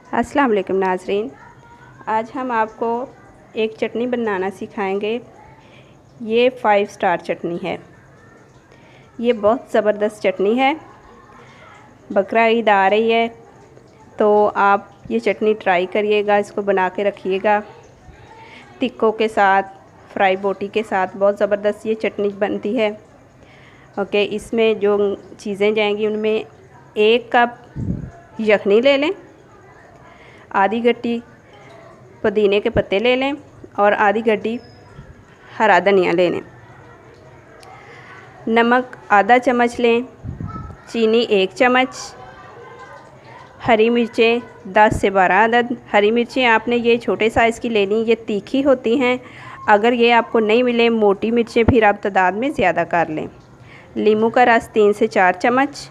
अस्सलाम वालेकुम नाज़रीन, आज हम आपको एक चटनी बनाना सिखाएंगे। ये 5 स्टार चटनी है। ये बहुत ज़बरदस्त चटनी है। बकरा ईद आ रही है तो आप ये चटनी ट्राई करिएगा, इसको बना के रखिएगा। टिक्कों के साथ, फ्राई बोटी के साथ बहुत ज़बरदस्त ये चटनी बनती है। ओके, इसमें जो चीज़ें जाएंगी उनमें 1 कप यखनी ले लें, आधी गड्डी पुदीने के पत्ते ले लें और आधी गड्डी हरा धनिया ले लें। नमक आधा चम्मच लें, चीनी 1 चम्मच, हरी मिर्चें 10 से 12 अदद। हरी मिर्चें आपने ये छोटे साइज़ की लेनी, ये तीखी होती हैं। अगर ये आपको नहीं मिले मोटी मिर्चें, फिर आप तादाद में ज़्यादा कर लें। नींबू का रस 3 से 4 चम्मच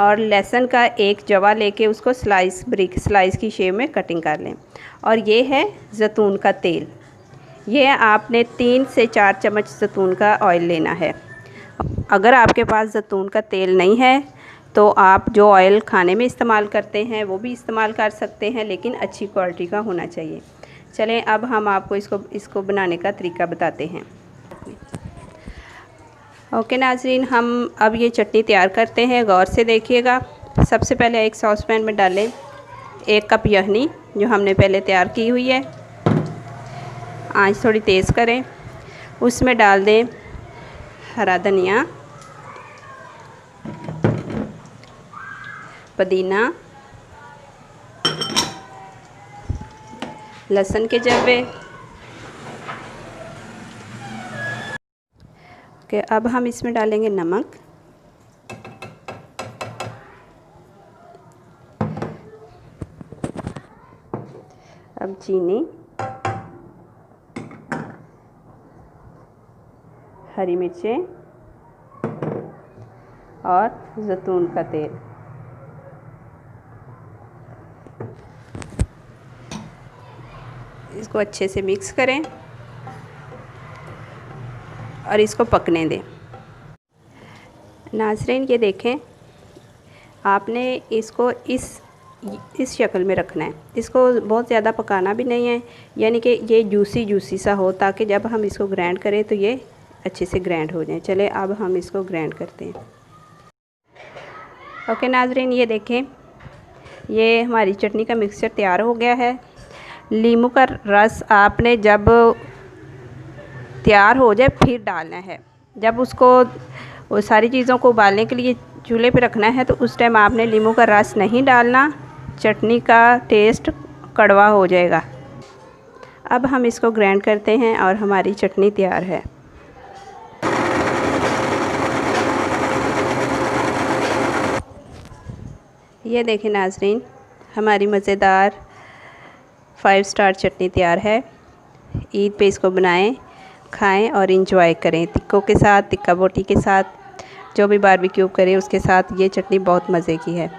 और लहसुन का 1 जवा लेके उसको ब्रिक स्लाइस की शेप में कटिंग कर लें। और ये है ज़ैतून का तेल, ये आपने 3 से 4 चम्मच ज़ैतून का ऑयल लेना है। अगर आपके पास ज़ैतून का तेल नहीं है तो आप जो ऑयल खाने में इस्तेमाल करते हैं वो भी इस्तेमाल कर सकते हैं, लेकिन अच्छी क्वालिटी का होना चाहिए। चलें अब हम आपको इसको बनाने का तरीका बताते हैं। ओके नाज़रीन, हम अब ये चटनी तैयार करते हैं। गौर से देखिएगा। सबसे पहले एक सॉस पैन में डालें 1 कप यखनी जो हमने पहले तैयार की हुई है। आंच थोड़ी तेज़ करें, उसमें डाल दें हरा धनिया, पुदीना, लहसुन के जवे। ओके, अब हम इसमें डालेंगे नमक, अब चीनी, हरी मिर्चें और ज़ैतून का तेल। इसको अच्छे से मिक्स करें और इसको पकने दें। नाज़रीन ये देखें, आपने इसको इस शक्ल में रखना है। इसको बहुत ज़्यादा पकाना भी नहीं है, यानी कि ये जूसी सा हो, ताकि जब हम इसको ग्राइंड करें तो ये अच्छे से ग्राइंड हो जाए। चले अब हम इसको ग्राइंड करते हैं। ओके नाज़रीन, ये देखें, ये हमारी चटनी का मिक्सचर तैयार हो गया है। नींबू का रस आपने जब तैयार हो जाए फिर डालना है। जब उसको वो सारी चीज़ों को उबालने के लिए चूल्हे पे रखना है तो उस टाइम आपने नींबू का रस नहीं डालना, चटनी का टेस्ट कड़वा हो जाएगा। अब हम इसको ग्राइंड करते हैं और हमारी चटनी तैयार है। ये देखें नाज़रीन, हमारी मज़ेदार 5 स्टार चटनी तैयार है। ईद पे इसको बनाएं, खाएं और इंजॉय करें। टिक्कों के साथ, टिक्का बोटी के साथ, जो भी बारबेक्यू करें उसके साथ ये चटनी बहुत मज़े की है।